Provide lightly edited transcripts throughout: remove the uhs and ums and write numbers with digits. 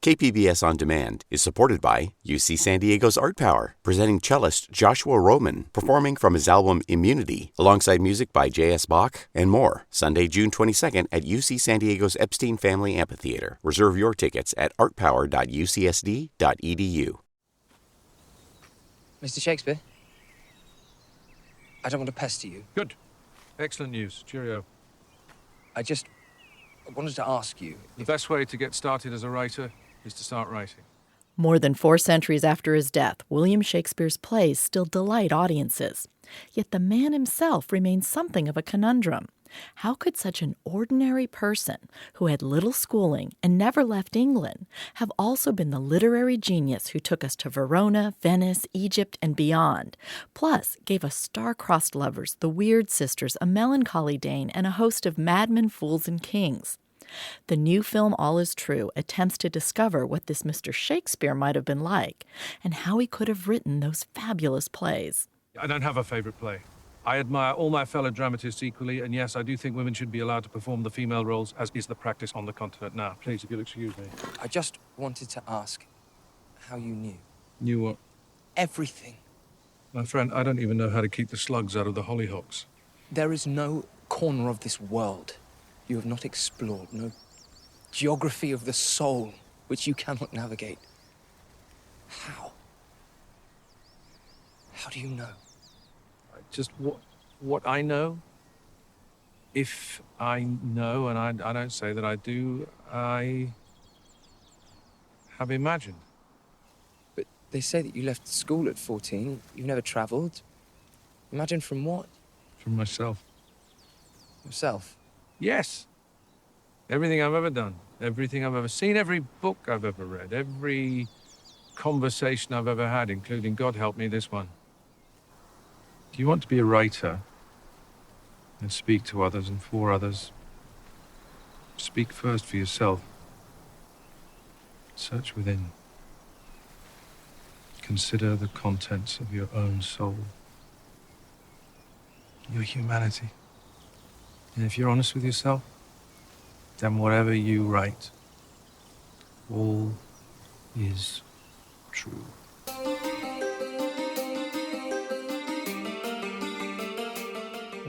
KPBS On Demand is supported by UC San Diego's Art Power, presenting cellist Joshua Roman, performing from his album Immunity, alongside music by J.S. Bach and more. Sunday, June 22nd at UC San Diego's Epstein Family Amphitheater. Reserve your tickets at artpower.ucsd.edu. Mr. Shakespeare, I don't want to pester you. Good. Excellent news. Cheerio. I wanted to ask you. The best way to get started as a writer is to start writing. More than 4 centuries after his death, William Shakespeare's plays still delight audiences. Yet the man himself remains something of a conundrum. How could such an ordinary person, who had little schooling and never left England, have also been the literary genius who took us to Verona, Venice, Egypt, and beyond, plus gave us star-crossed lovers, the Weird Sisters, a melancholy Dane, and a host of madmen, fools, and kings? The new film All Is True attempts to discover what this Mr. Shakespeare might have been like and how he could have written those fabulous plays. I don't have a favorite play. I admire all my fellow dramatists equally, and yes, I do think women should be allowed to perform the female roles, as is the practice on the continent now. Please, if you'll excuse me. I just wanted to ask how you knew. Knew what? Everything. My friend, I don't even know how to keep the slugs out of the hollyhocks. There is no corner of this world you have not explored, no geography of the soul which you cannot navigate. How? How do you know? Just what I know. If I know, and I don't say that I do, I have imagined. But they say that you left school at 14. You've never travelled. Imagine from what? From myself. Yourself? Yes. Everything I've ever done, everything I've ever seen, every book I've ever read, every conversation I've ever had, including, God help me, this one. Do you want to be a writer and speak to others and for others? Speak first for yourself. Search within. Consider the contents of your own soul, your humanity. And if you're honest with yourself, then whatever you write, all is true.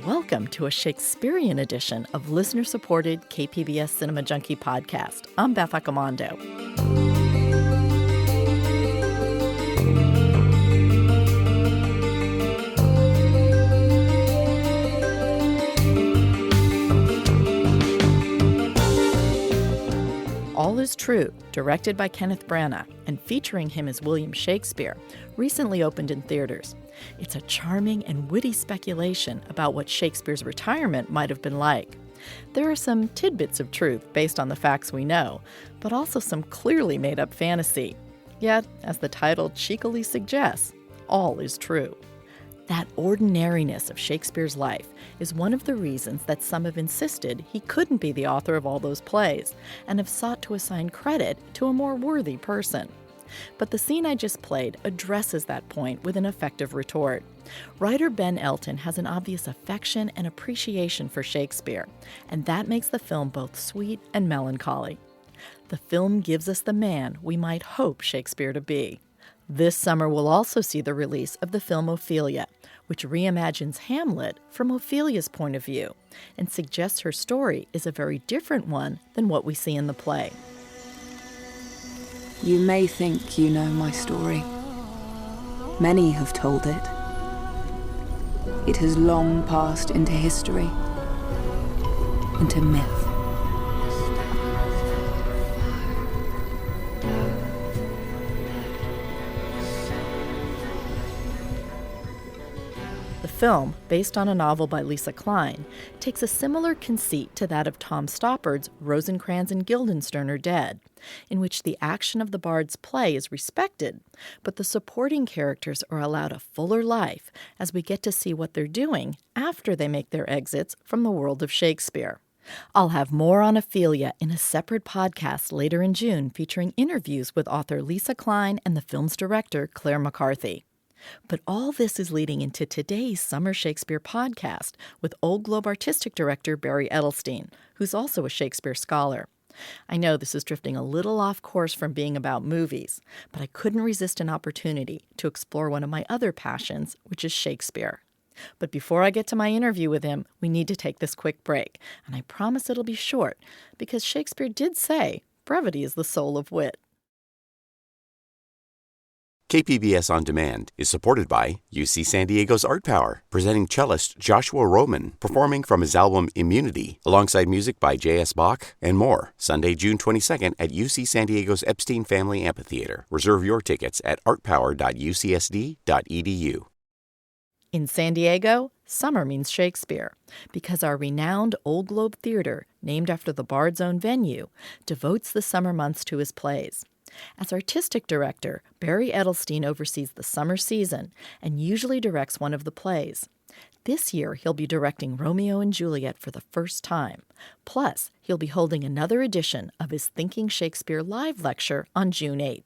Welcome to a Shakespearean edition of listener-supported KPBS Cinema Junkie podcast. I'm Beth Accomando. All Is True, directed by Kenneth Branagh and featuring him as William Shakespeare, recently opened in theaters. It's a charming and witty speculation about what Shakespeare's retirement might have been like. There are some tidbits of truth based on the facts we know, but also some clearly made-up fantasy. Yet, as the title cheekily suggests, all is true. That ordinariness of Shakespeare's life is one of the reasons that some have insisted he couldn't be the author of all those plays and have sought to assign credit to a more worthy person. But the scene I just played addresses that point with an effective retort. Writer Ben Elton has an obvious affection and appreciation for Shakespeare, and that makes the film both sweet and melancholy. The film gives us the man we might hope Shakespeare to be. This summer we'll also see the release of the film Ophelia, which reimagines Hamlet from Ophelia's point of view and suggests her story is a very different one than what we see in the play. You may think you know my story. Many have told it. It has long passed into history, into myth. The film, based on a novel by Lisa Klein, takes a similar conceit to that of Tom Stoppard's Rosencrantz and Guildenstern Are Dead, in which the action of the bard's play is respected, but the supporting characters are allowed a fuller life as we get to see what they're doing after they make their exits from the world of Shakespeare. I'll have more on Ophelia in a separate podcast later in June featuring interviews with author Lisa Klein and the film's director, Claire McCarthy. But all this is leading into today's Summer Shakespeare podcast with Old Globe artistic director Barry Edelstein, who's also a Shakespeare scholar. I know this is drifting a little off course from being about movies, but I couldn't resist an opportunity to explore one of my other passions, which is Shakespeare. But before I get to my interview with him, we need to take this quick break, and I promise it'll be short, because Shakespeare did say, brevity is the soul of wit. KPBS On Demand is supported by UC San Diego's Art Power, presenting cellist Joshua Roman, performing from his album Immunity, alongside music by J.S. Bach and more, Sunday, June 22nd at UC San Diego's Epstein Family Amphitheater. Reserve your tickets at artpower.ucsd.edu. In San Diego, summer means Shakespeare, because our renowned Old Globe Theater, named after the Bard's own venue, devotes the summer months to his plays. As artistic director, Barry Edelstein oversees the summer season and usually directs one of the plays. This year, he'll be directing Romeo and Juliet for the first time. Plus, he'll be holding another edition of his Thinking Shakespeare live lecture on June 8th.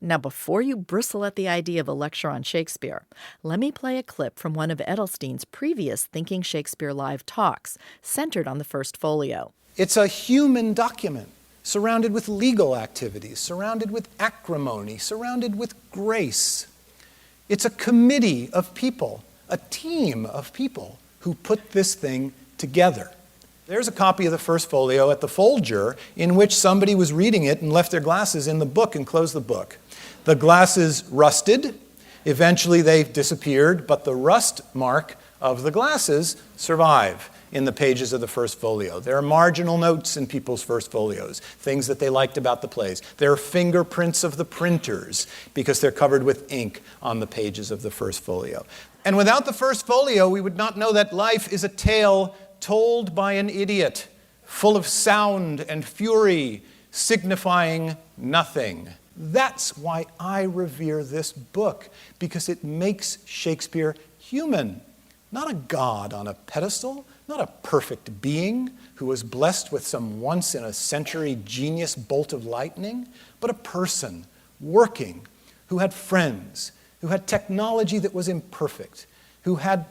Now, before you bristle at the idea of a lecture on Shakespeare, let me play a clip from one of Edelstein's previous Thinking Shakespeare live talks, centered on the first folio. It's a human document, surrounded with legal activities, surrounded with acrimony, surrounded with grace. It's a committee of people, a team of people who put this thing together. There's a copy of the first folio at the Folger in which somebody was reading it and left their glasses in the book and closed the book. The glasses rusted. Eventually they disappeared, but the rust mark of the glasses survive in the pages of the first folio. There are marginal notes in people's first folios, things that they liked about the plays. There are fingerprints of the printers because they're covered with ink on the pages of the first folio. And without the first folio, we would not know that life is a tale told by an idiot, full of sound and fury, signifying nothing. That's why I revere this book, because it makes Shakespeare human. Not a god on a pedestal, not a perfect being who was blessed with some once-in-a-century genius bolt of lightning, but a person working, who had friends, who had technology that was imperfect, who had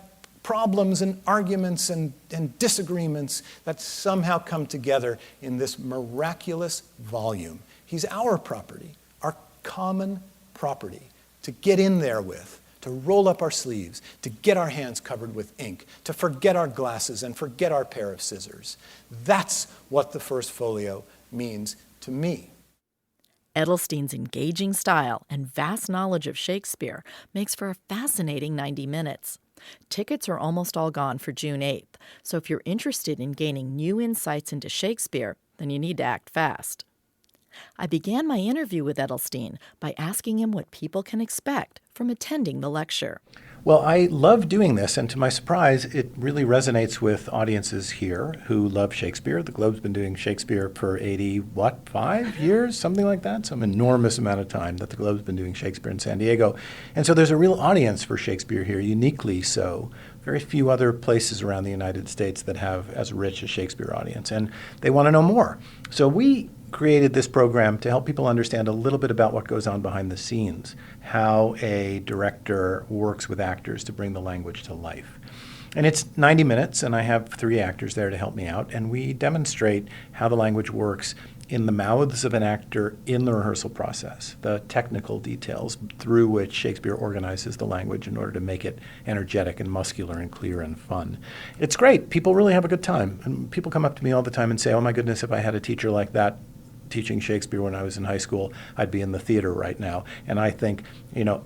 problems and arguments and disagreements that somehow come together in this miraculous volume. He's our property, our common property, to get in there with, to roll up our sleeves, to get our hands covered with ink, to forget our glasses and forget our pair of scissors. That's what the first folio means to me. Edelstein's engaging style and vast knowledge of Shakespeare makes for a fascinating 90 minutes. Tickets are almost all gone for June 8th, so if you're interested in gaining new insights into Shakespeare, then you need to act fast. I began my interview with Edelstein by asking him what people can expect from attending the lecture. Well, I love doing this, and to my surprise, it really resonates with audiences here who love Shakespeare. The Globe's been doing Shakespeare for 5 years, something like that, some enormous amount of time that the Globe's been doing Shakespeare in San Diego. And so there's a real audience for Shakespeare here, uniquely so. Very few other places around the United States that have as rich a Shakespeare audience, and they want to know more. So we created this program to help people understand a little bit about what goes on behind the scenes, how a director works with actors to bring the language to life. And it's 90 minutes, and I have 3 actors there to help me out, and we demonstrate how the language works in the mouths of an actor in the rehearsal process, the technical details through which Shakespeare organizes the language in order to make it energetic and muscular and clear and fun. It's great. People really have a good time. And people come up to me all the time and say, oh my goodness, if I had a teacher like that teaching Shakespeare when I was in high school, I'd be in the theater right now. And I think,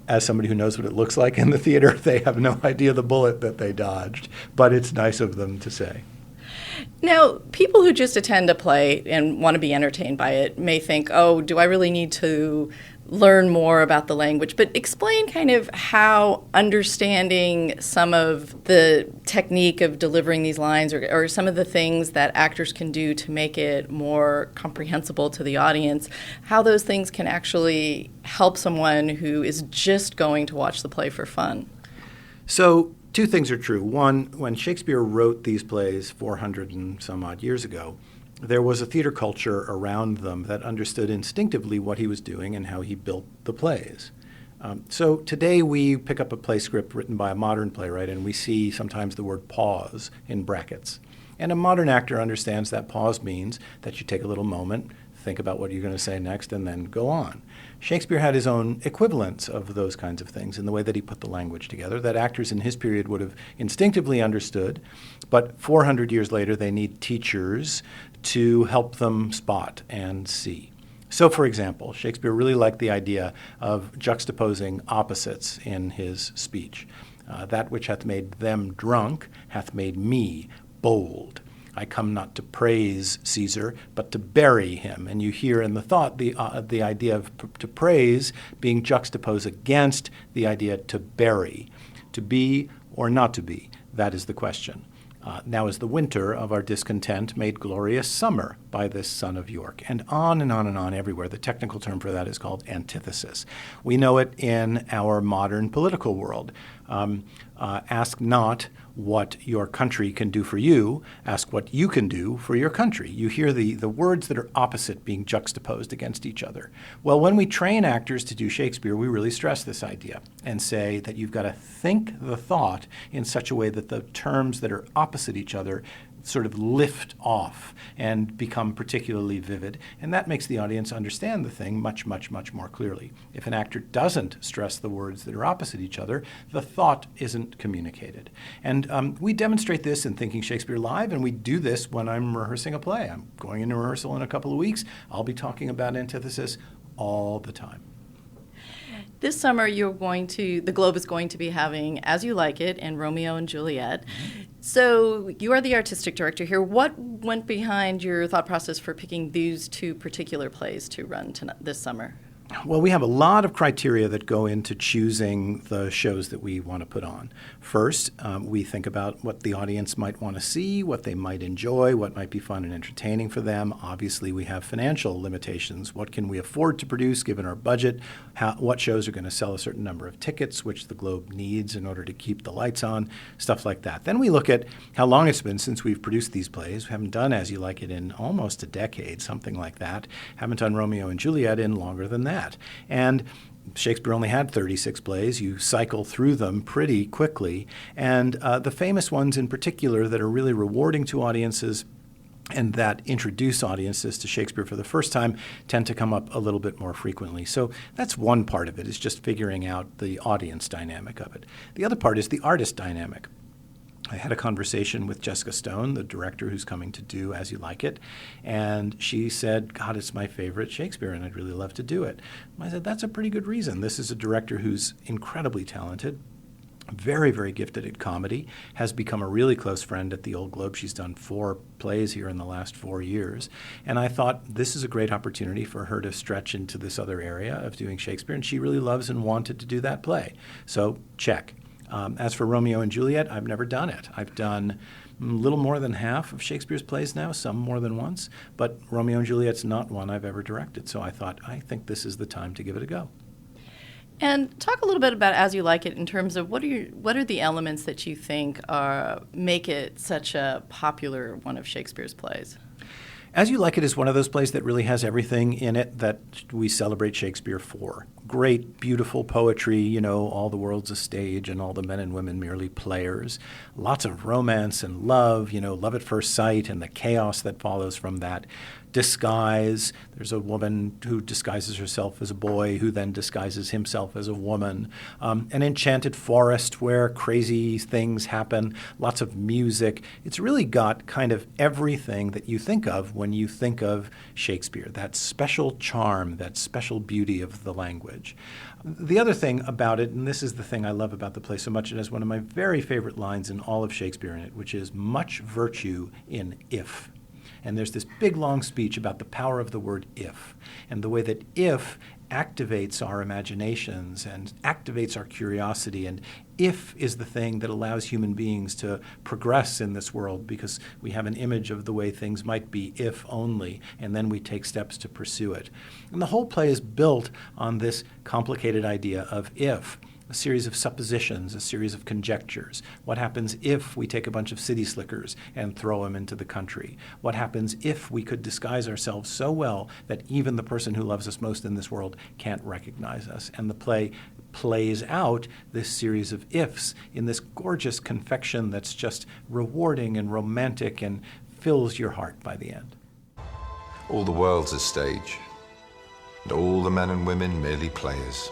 as somebody who knows what it looks like in the theater, they have no idea the bullet that they dodged. But it's nice of them to say. Now, people who just attend a play and want to be entertained by it may think, oh, do I really need to learn more about the language? But explain kind of how understanding some of the technique of delivering these lines or some of the things that actors can do to make it more comprehensible to the audience, how those things can actually help someone who is just going to watch the play for fun. So 2 things are true. One, when Shakespeare wrote these plays 400 and some odd years ago, there was a theater culture around them that understood instinctively what he was doing and how he built the plays. So today we pick up a play script written by a modern playwright and we see sometimes the word pause in brackets. And a modern actor understands that pause means that you take a little moment, think about what you're going to say next, and then go on. Shakespeare had his own equivalents of those kinds of things in the way that he put the language together that actors in his period would have instinctively understood, but 400 years later they need teachers to help them spot and see. So, for example, Shakespeare really liked the idea of juxtaposing opposites in his speech. That which hath made them drunk hath made me bold. I come not to praise Caesar, but to bury him. And you hear in the thought the idea of to praise being juxtaposed against the idea to bury. To be or not to be, that is the question. Now is the winter of our discontent made glorious summer by this son of York. And on and on and on everywhere. The technical term for that is called antithesis. We know it in our modern political world. Ask not what your country can do for you, ask what you can do for your country. You hear the words that are opposite being juxtaposed against each other. Well, when we train actors to do Shakespeare, we really stress this idea and say that you've got to think the thought in such a way that the terms that are opposite each other sort of lift off and become particularly vivid, and that makes the audience understand the thing much, much, much more clearly. If an actor doesn't stress the words that are opposite each other, the thought isn't communicated. And we demonstrate this in Thinking Shakespeare Live, and we do this when I'm rehearsing a play. I'm going into rehearsal in a couple of weeks. I'll be talking about antithesis all the time. This summer, the Globe is going to be having As You Like It and Romeo and Juliet. So you are the artistic director here. What went behind your thought process for picking these two particular plays to run this summer? Well, we have a lot of criteria that go into choosing the shows that we want to put on. First, we think about what the audience might want to see, what they might enjoy, what might be fun and entertaining for them. Obviously, we have financial limitations. What can we afford to produce given our budget? What shows are going to sell a certain number of tickets, which the Globe needs in order to keep the lights on, stuff like that. Then we look at how long it's been since we've produced these plays. We haven't done As You Like It in almost a decade, something like that. Haven't done Romeo and Juliet in longer than that. And Shakespeare only had 36 plays. You cycle through them pretty quickly. And the famous ones in particular that are really rewarding to audiences and that introduce audiences to Shakespeare for the first time tend to come up a little bit more frequently. So that's one part of it, is just figuring out the audience dynamic of it. The other part is the artist dynamic. I had a conversation with Jessica Stone, the director who's coming to do As You Like It, and she said, God, it's my favorite Shakespeare, and I'd really love to do it. I said, that's a pretty good reason. This is a director who's incredibly talented, very, very gifted at comedy, has become a really close friend at the Old Globe. She's done 4 plays here in the last 4 years. And I thought this is a great opportunity for her to stretch into this other area of doing Shakespeare, and she really loves and wanted to do that play. So check. As for Romeo and Juliet, I've never done it. I've done a little more than half of Shakespeare's plays now, some more than once, but Romeo and Juliet's not one I've ever directed. So I thought, I think this is the time to give it a go. And talk a little bit about As You Like It in terms of what are the elements that you think make it such a popular one of Shakespeare's plays? As You Like It is one of those plays that really has everything in it that we celebrate Shakespeare for. Great, beautiful poetry, all the world's a stage and all the men and women merely players. Lots of romance and love, love at first sight and the chaos that follows from that. Disguise. There's a woman who disguises herself as a boy who then disguises himself as a woman. An enchanted forest where crazy things happen. Lots of music. It's really got kind of everything that you think of when you think of Shakespeare. That special charm, that special beauty of the language. The other thing about it, and this is the thing I love about the play so much, it has one of my very favorite lines in all of Shakespeare in it, which is much virtue in if. And there's this big, long speech about the power of the word if, and the way that if activates our imaginations and activates our curiosity, and if is the thing that allows human beings to progress in this world because we have an image of the way things might be if only, and then we take steps to pursue it. And the whole play is built on this complicated idea of if. a series of suppositions, a series of conjectures. What happens if we take a bunch of city slickers and throw them into the country? What happens if we could disguise ourselves so well that even the person who loves us most in this world can't recognize us? And the play plays out this series of ifs in this gorgeous confection that's just rewarding and romantic and fills your heart by the end. All the world's a stage, and all the men and women merely players.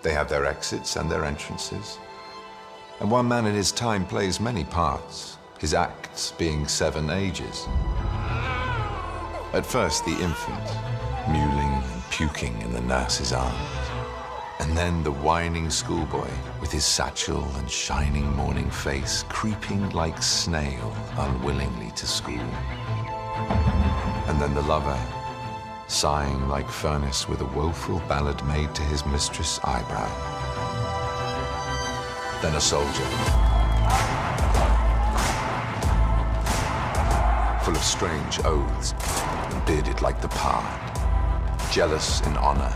They have their exits and their entrances, and one man in his time plays many parts, his acts being 7 ages. At first the infant, mewling and puking in the nurse's arms, and then the whining schoolboy with his satchel and shining morning face, creeping like snail unwillingly to school. And then the lover, sighing like furnace with a woeful ballad made to his mistress' eyebrow. Then a soldier, full of strange oaths and bearded like the pard, jealous in honor,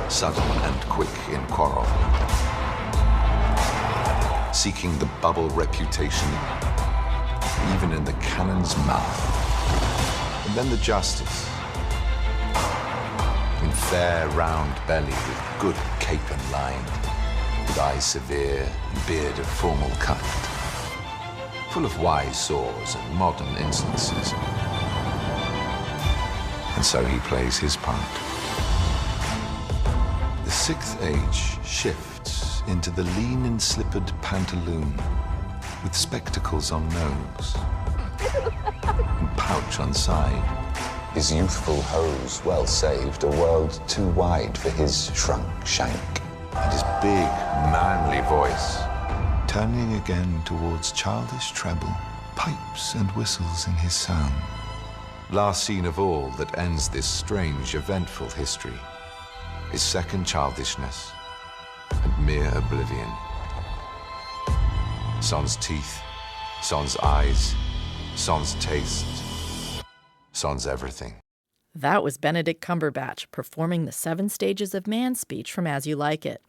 sudden and quick in quarrel, seeking the bubble reputation even in the cannon's mouth. And then the justice, in fair round belly with good cape and line, with eyes severe and beard of formal cut, full of wise saws and modern instances. And so he plays his part. The 6th age shifts into the lean and slippered pantaloon with spectacles on nose and pouch on side. His youthful hose, well saved, a world too wide for his shrunk shank. And his big, manly voice, turning again towards childish treble, pipes and whistles in his sound. Last scene of all that ends this strange, eventful history is second childishness and mere oblivion. Sans teeth, sans eyes, sans taste, sans everything. That was Benedict Cumberbatch performing the 7 stages of man speech from As You Like It.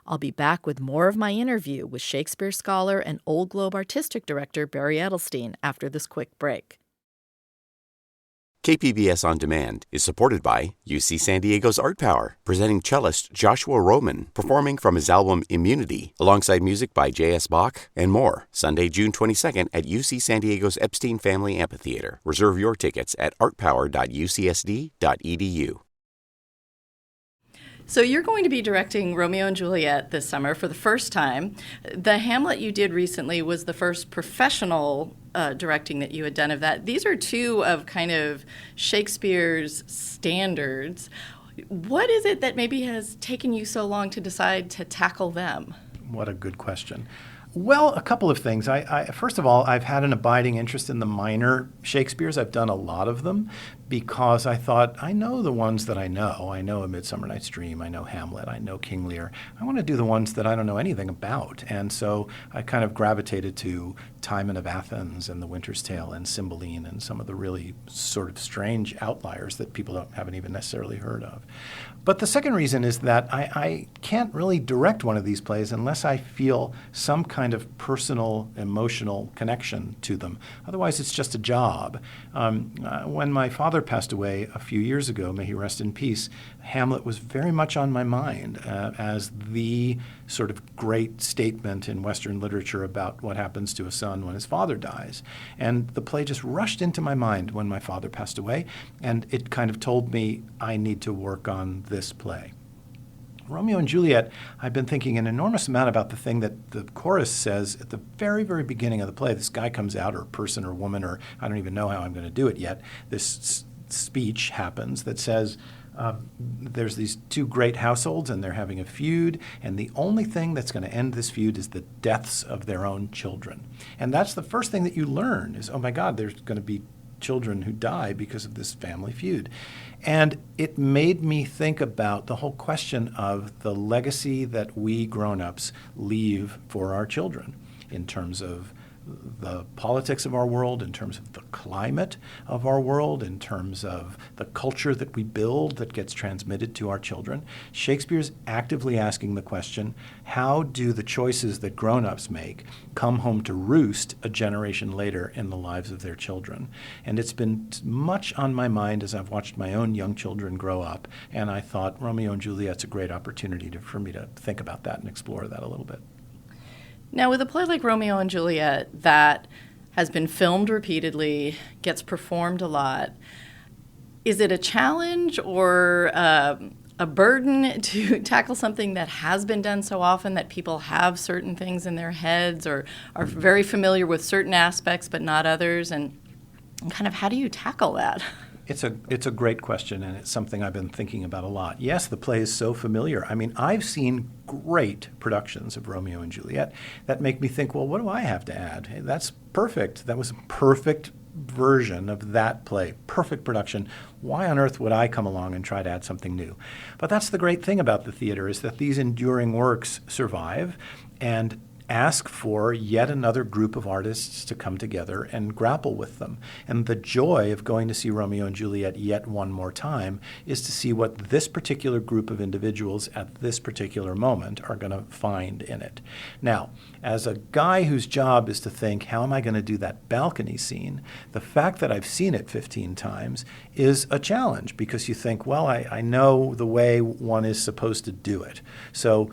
I'll be back with more of my interview with Shakespeare scholar and Old Globe artistic director Barry Edelstein after this quick break. KPBS On Demand is supported by UC San Diego's Art Power, presenting cellist Joshua Roman, performing from his album Immunity, alongside music by J.S. Bach and more, Sunday, June 22nd at UC San Diego's Epstein Family Amphitheater. Reserve your tickets at artpower.ucsd.edu. So you're going to be directing Romeo and Juliet this summer for the first time. The Hamlet you did recently was the first professional directing that you had done of that. These are 2 of kind of Shakespeare's standards. What is it that maybe has taken you so long to decide to tackle them? What a good question. Well, a couple of things. First of all, I've had an abiding interest in the minor Shakespeares. I've done a lot of them because I thought, I know the ones that I know. I know A Midsummer Night's Dream. I know Hamlet. I know King Lear. I want to do the ones that I don't know anything about. And so I kind of gravitated to Timon of Athens and The Winter's Tale and Cymbeline and some of the really sort of strange outliers that people haven't even necessarily heard of. But the second reason is that I can't really direct one of these plays unless I feel some kind of personal, emotional connection to them. Otherwise, it's just a job. When my father passed away a few years ago, may he rest in peace, Hamlet was very much on my mind as the sort of great statement in Western literature about what happens to a son when his father dies. And the play just rushed into my mind when my father passed away, and it kind of told me I need to work on this play. Romeo and Juliet, I've been thinking an enormous amount about the thing that the chorus says at the very, very beginning of the play. This guy comes out, or person or woman, or I don't even know how I'm going to do it yet. This speech happens that says, there's these 2 great households and they're having a feud, and the only thing that's going to end this feud is the deaths of their own children. And that's the first thing that you learn is, oh my God, there's going to be children who die because of this family feud. And it made me think about the whole question of the legacy that we grown-ups leave for our children in terms of the politics of our world, in terms of the climate of our world, in terms of the culture that we build that gets transmitted to our children. Shakespeare's actively asking the question, how do the choices that grown-ups make come home to roost a generation later in the lives of their children? And it's been much on my mind as I've watched my own young children grow up, and I thought Romeo and Juliet's a great opportunity for me to think about that and explore that a little bit. Now, with a play like Romeo and Juliet that has been filmed repeatedly, gets performed a lot, is it a challenge or a burden to tackle something that has been done so often that people have certain things in their heads or are very familiar with certain aspects but not others? And kind of how do you tackle that? It's a great question, and it's something I've been thinking about a lot. Yes, the play is so familiar. I mean, I've seen great productions of Romeo and Juliet that make me think, well, what do I have to add? Hey, that's perfect. That was a perfect version of that play, perfect production. Why on earth would I come along and try to add something new? But that's the great thing about the theater, is that these enduring works survive and ask for yet another group of artists to come together and grapple with them. And the joy of going to see Romeo and Juliet yet one more time is to see what this particular group of individuals at this particular moment are going to find in it. Now, as a guy whose job is to think, how am I going to do that balcony scene? The fact that I've seen it 15 times is a challenge, because you think, well, I know the way one is supposed to do it. So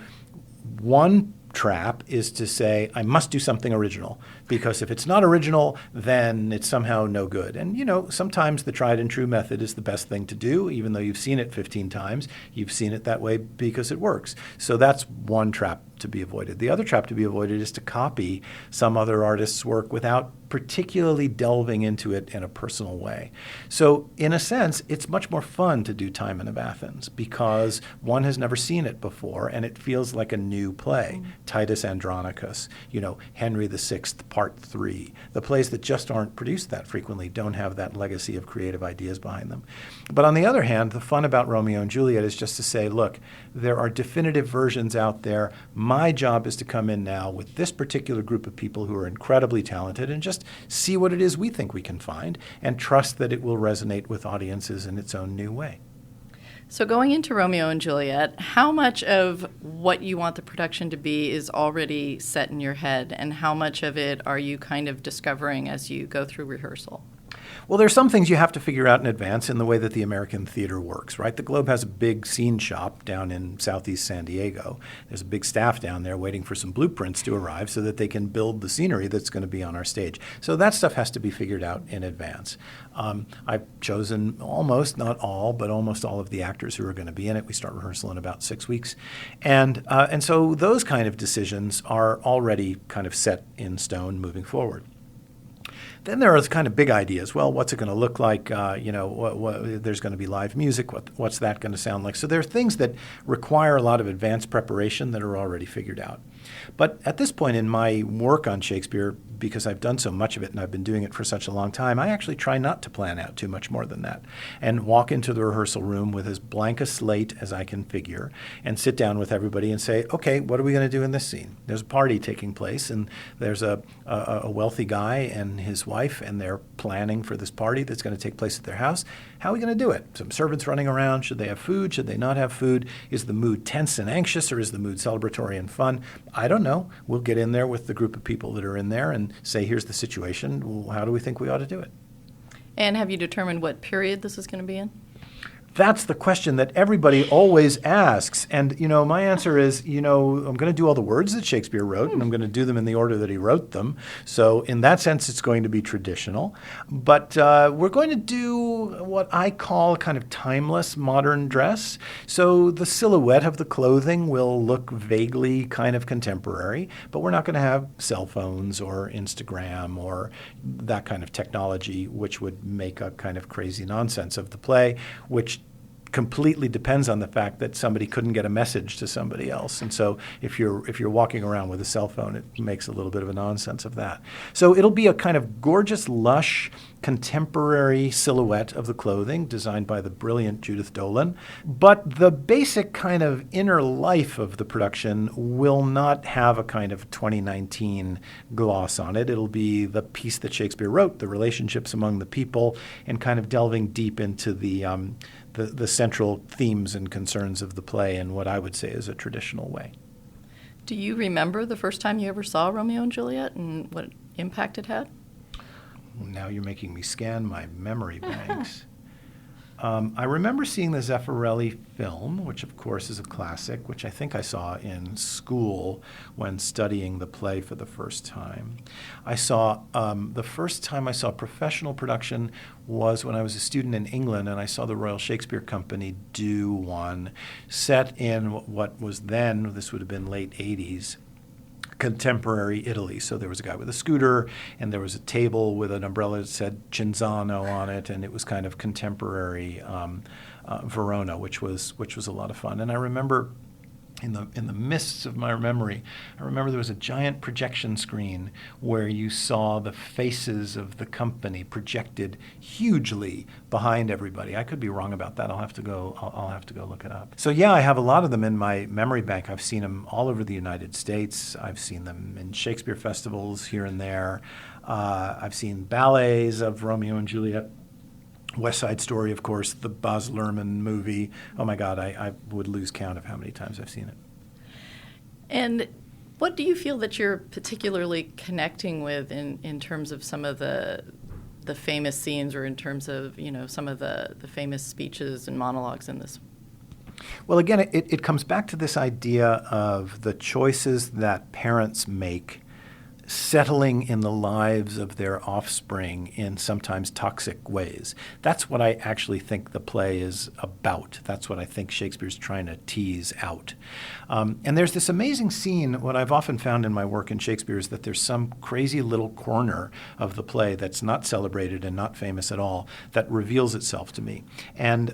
one trap is to say, I must do something original, because if it's not original, then it's somehow no good. And, you know, sometimes the tried and true method is the best thing to do, even though you've seen it 15 times. You've seen it that way because it works. So that's one trap to be avoided. The other trap to be avoided is to copy some other artist's work without particularly delving into it in a personal way. So in a sense, it's much more fun to do Timon of Athens because one has never seen it before and it feels like a new play. Titus Andronicus, you know, Henry VI, Part 3. The plays that just aren't produced that frequently don't have that legacy of creative ideas behind them. But on the other hand, the fun about Romeo and Juliet is just to say, look, there are definitive versions out there. My job is to come in now with this particular group of people who are incredibly talented and just see what it is we think we can find and trust that it will resonate with audiences in its own new way. So going into Romeo and Juliet, how much of what you want the production to be is already set in your head, and how much of it are you kind of discovering as you go through rehearsal? Well, there's some things you have to figure out in advance in the way that the American theater works, right? The Globe has a big scene shop down in southeast San Diego. There's a big staff down there waiting for some blueprints to arrive so that they can build the scenery that's going to be on our stage. So that stuff has to be figured out in advance. I've chosen almost, not all, but almost all of the actors who are going to be in it. We start rehearsal in about 6 weeks. And so those kind of decisions are already kind of set in stone moving forward. Then there are kind of big ideas. Well, what's it going to look like? There's going to be live music. What's that going to sound like? So there are things that require a lot of advanced preparation that are already figured out. But at this point in my work on Shakespeare, because I've done so much of it and I've been doing it for such a long time, I actually try not to plan out too much more than that and walk into the rehearsal room with as blank a slate as I can figure and sit down with everybody and say, okay, what are we going to do in this scene? There's a party taking place and there's a wealthy guy and his wife and they're planning for this party that's going to take place at their house. How are we going to do it? Some servants running around. Should they have food? Should they not have food? Is the mood tense and anxious or is the mood celebratory and fun? I don't know. We'll get in there with the group of people that are in there and say, here's the situation. Well, how do we think we ought to do it? And have you determined what period this is going to be in? That's the question that everybody always asks. And, my answer is, I'm going to do all the words that Shakespeare wrote, and I'm going to do them in the order that he wrote them. So in that sense, it's going to be traditional. But we're going to do what I call kind of timeless modern dress. So the silhouette of the clothing will look vaguely kind of contemporary, but we're not going to have cell phones or Instagram or that kind of technology, which would make a kind of crazy nonsense of the play, which completely depends on the fact that somebody couldn't get a message to somebody else. And so if you're walking around with a cell phone, it makes a little bit of a nonsense of that. So it'll be a kind of gorgeous, lush, contemporary silhouette of the clothing designed by the brilliant Judith Dolan. But the basic kind of inner life of the production will not have a kind of 2019 gloss on it. It'll be the piece that Shakespeare wrote, the relationships among the people, and kind of delving deep into the central themes and concerns of the play in what I would say is a traditional way. Do you remember the first time you ever saw Romeo and Juliet and what impact it had? Now you're making me scan my memory banks. I remember seeing the Zeffirelli film, which of course is a classic, which I think I saw in school when studying the play for the first time. I saw, the first time I saw professional production was when I was a student in England, and I saw the Royal Shakespeare Company do one set in what was then, this would have been late 80s, contemporary Italy. So there was a guy with a scooter, and there was a table with an umbrella that said Cinzano on it, and it was kind of contemporary Verona, which was a lot of fun. And I remember in the mists of my memory, I remember there was a giant projection screen where you saw the faces of the company projected hugely behind everybody. I could be wrong about that. I'll have to go look it up. So yeah, I have a lot of them in my memory bank. I've seen them all over the United States. I've seen them in Shakespeare festivals here and there. I've seen ballets of Romeo and Juliet. West Side Story, of course, the Baz Luhrmann movie. Oh my God, I would lose count of how many times I've seen it. And what do you feel that you're particularly connecting with in terms of some of the famous scenes, or in terms of, some of the famous speeches and monologues in this? Well, again, it comes back to this idea of the choices that parents make settling in the lives of their offspring in sometimes toxic ways. That's what I actually think the play is about. That's what I think Shakespeare's trying to tease out. And there's this amazing scene. What I've often found in my work in Shakespeare is that there's some crazy little corner of the play that's not celebrated and not famous at all that reveals itself to me and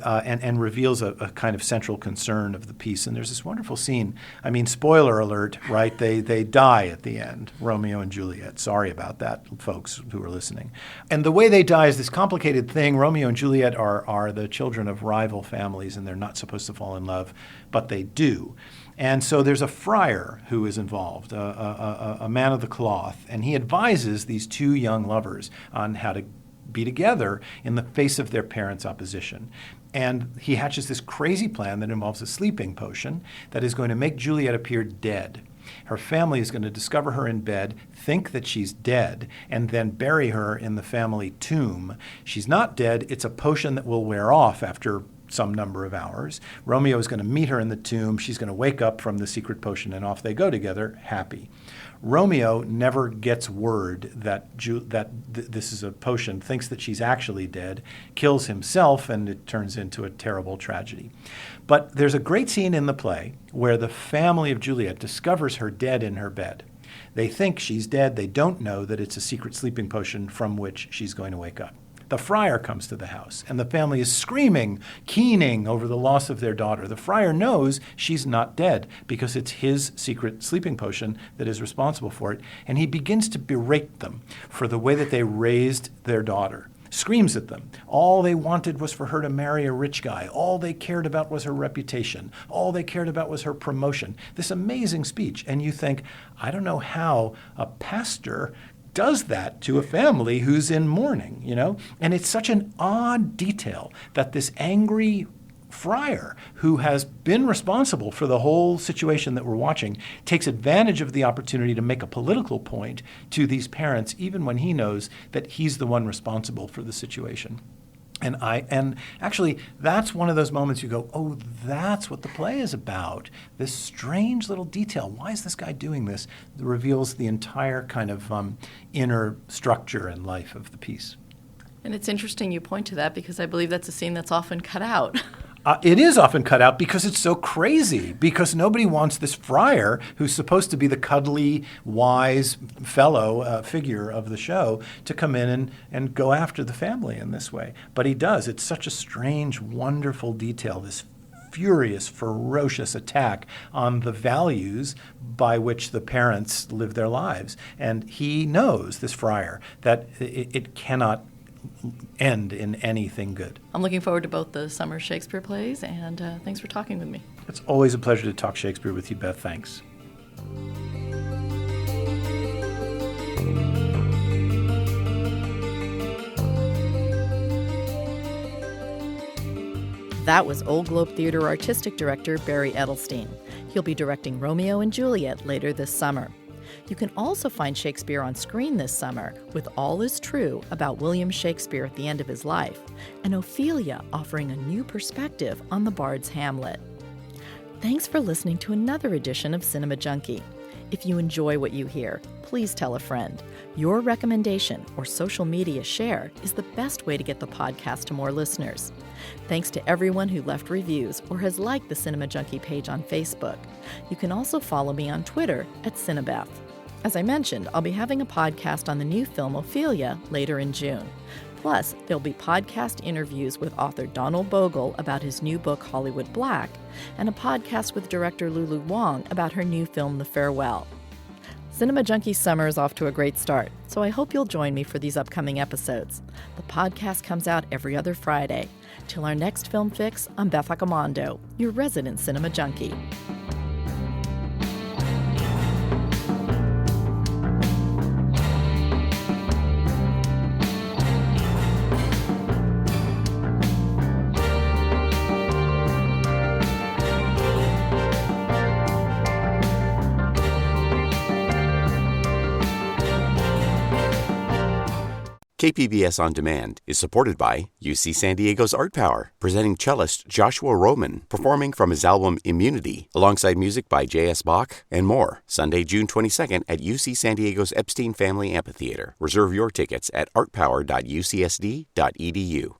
reveals a kind of central concern of the piece. And there's this wonderful scene. I mean, spoiler alert, right? They die at the end, Romeo and Juliet. Sorry about that, folks who are listening. And the way they die is this complicated thing. Romeo and Juliet are the children of rival families, and they're not supposed to fall in love, but they do. And so there's a friar who is involved, a man of the cloth, and he advises these two young lovers on how to be together in the face of their parents' opposition. And he hatches this crazy plan that involves a sleeping potion that is going to make Juliet appear dead. Her family is going to discover her in bed, think that she's dead, and then bury her in the family tomb. She's not dead. It's a potion that will wear off after some number of hours. Romeo is going to meet her in the tomb. She's going to wake up from the secret potion, and off they go together, happy. Romeo never gets word that this is a potion, thinks that she's actually dead, kills himself, and it turns into a terrible tragedy. But there's a great scene in the play where the family of Juliet discovers her dead in her bed. They think she's dead. They don't know that it's a secret sleeping potion from which she's going to wake up. The friar comes to the house, and the family is screaming, keening over the loss of their daughter. The friar knows she's not dead because it's his secret sleeping potion that is responsible for it, and he begins to berate them for the way that they raised their daughter. Screams at them. All they wanted was for her to marry a rich guy. All they cared about was her reputation. All they cared about was her promotion. This amazing speech. And you think, I don't know how a pastor does that to a family who's in mourning, And it's such an odd detail that this angry friar, who has been responsible for the whole situation that we're watching, takes advantage of the opportunity to make a political point to these parents, even when he knows that he's the one responsible for the situation. And actually, that's one of those moments you go, oh, that's what the play is about. This strange little detail. Why is this guy doing this? It reveals the entire kind of inner structure and life of the piece. And it's interesting you point to that, because I believe that's a scene that's often cut out. It is often cut out because it's so crazy, because nobody wants this friar, who's supposed to be the cuddly, wise fellow figure of the show, to come in and go after the family in this way. But he does. It's such a strange, wonderful detail, this furious, ferocious attack on the values by which the parents live their lives. And he knows, this friar, that it cannot end in anything good. I'm looking forward to both the summer Shakespeare plays, and thanks for talking with me. It's always a pleasure to talk Shakespeare with you, Beth. Thanks. That was Old Globe Theatre Artistic Director Barry Edelstein. He'll be directing Romeo and Juliet later this summer. You can also find Shakespeare on screen this summer with All Is True about William Shakespeare at the end of his life, and Ophelia offering a new perspective on the bard's Hamlet. Thanks for listening to another edition of Cinema Junkie. If you enjoy what you hear, please tell a friend. Your recommendation or social media share is the best way to get the podcast to more listeners. Thanks to everyone who left reviews or has liked the Cinema Junkie page on Facebook. You can also follow me on Twitter @Cinebeth. As I mentioned, I'll be having a podcast on the new film Ophelia later in June. Plus, there'll be podcast interviews with author Donald Bogle about his new book Hollywood Black, and a podcast with director Lulu Wang about her new film The Farewell. Cinema Junkie summer is off to a great start, so I hope you'll join me for these upcoming episodes. The podcast comes out every other Friday. Till our next film fix, I'm Beth Accomando, your resident Cinema Junkie. KPBS On Demand is supported by UC San Diego's Art Power, presenting cellist Joshua Roman, performing from his album Immunity, alongside music by J.S. Bach and more, Sunday, June 22nd at UC San Diego's Epstein Family Amphitheater. Reserve your tickets at artpower.ucsd.edu.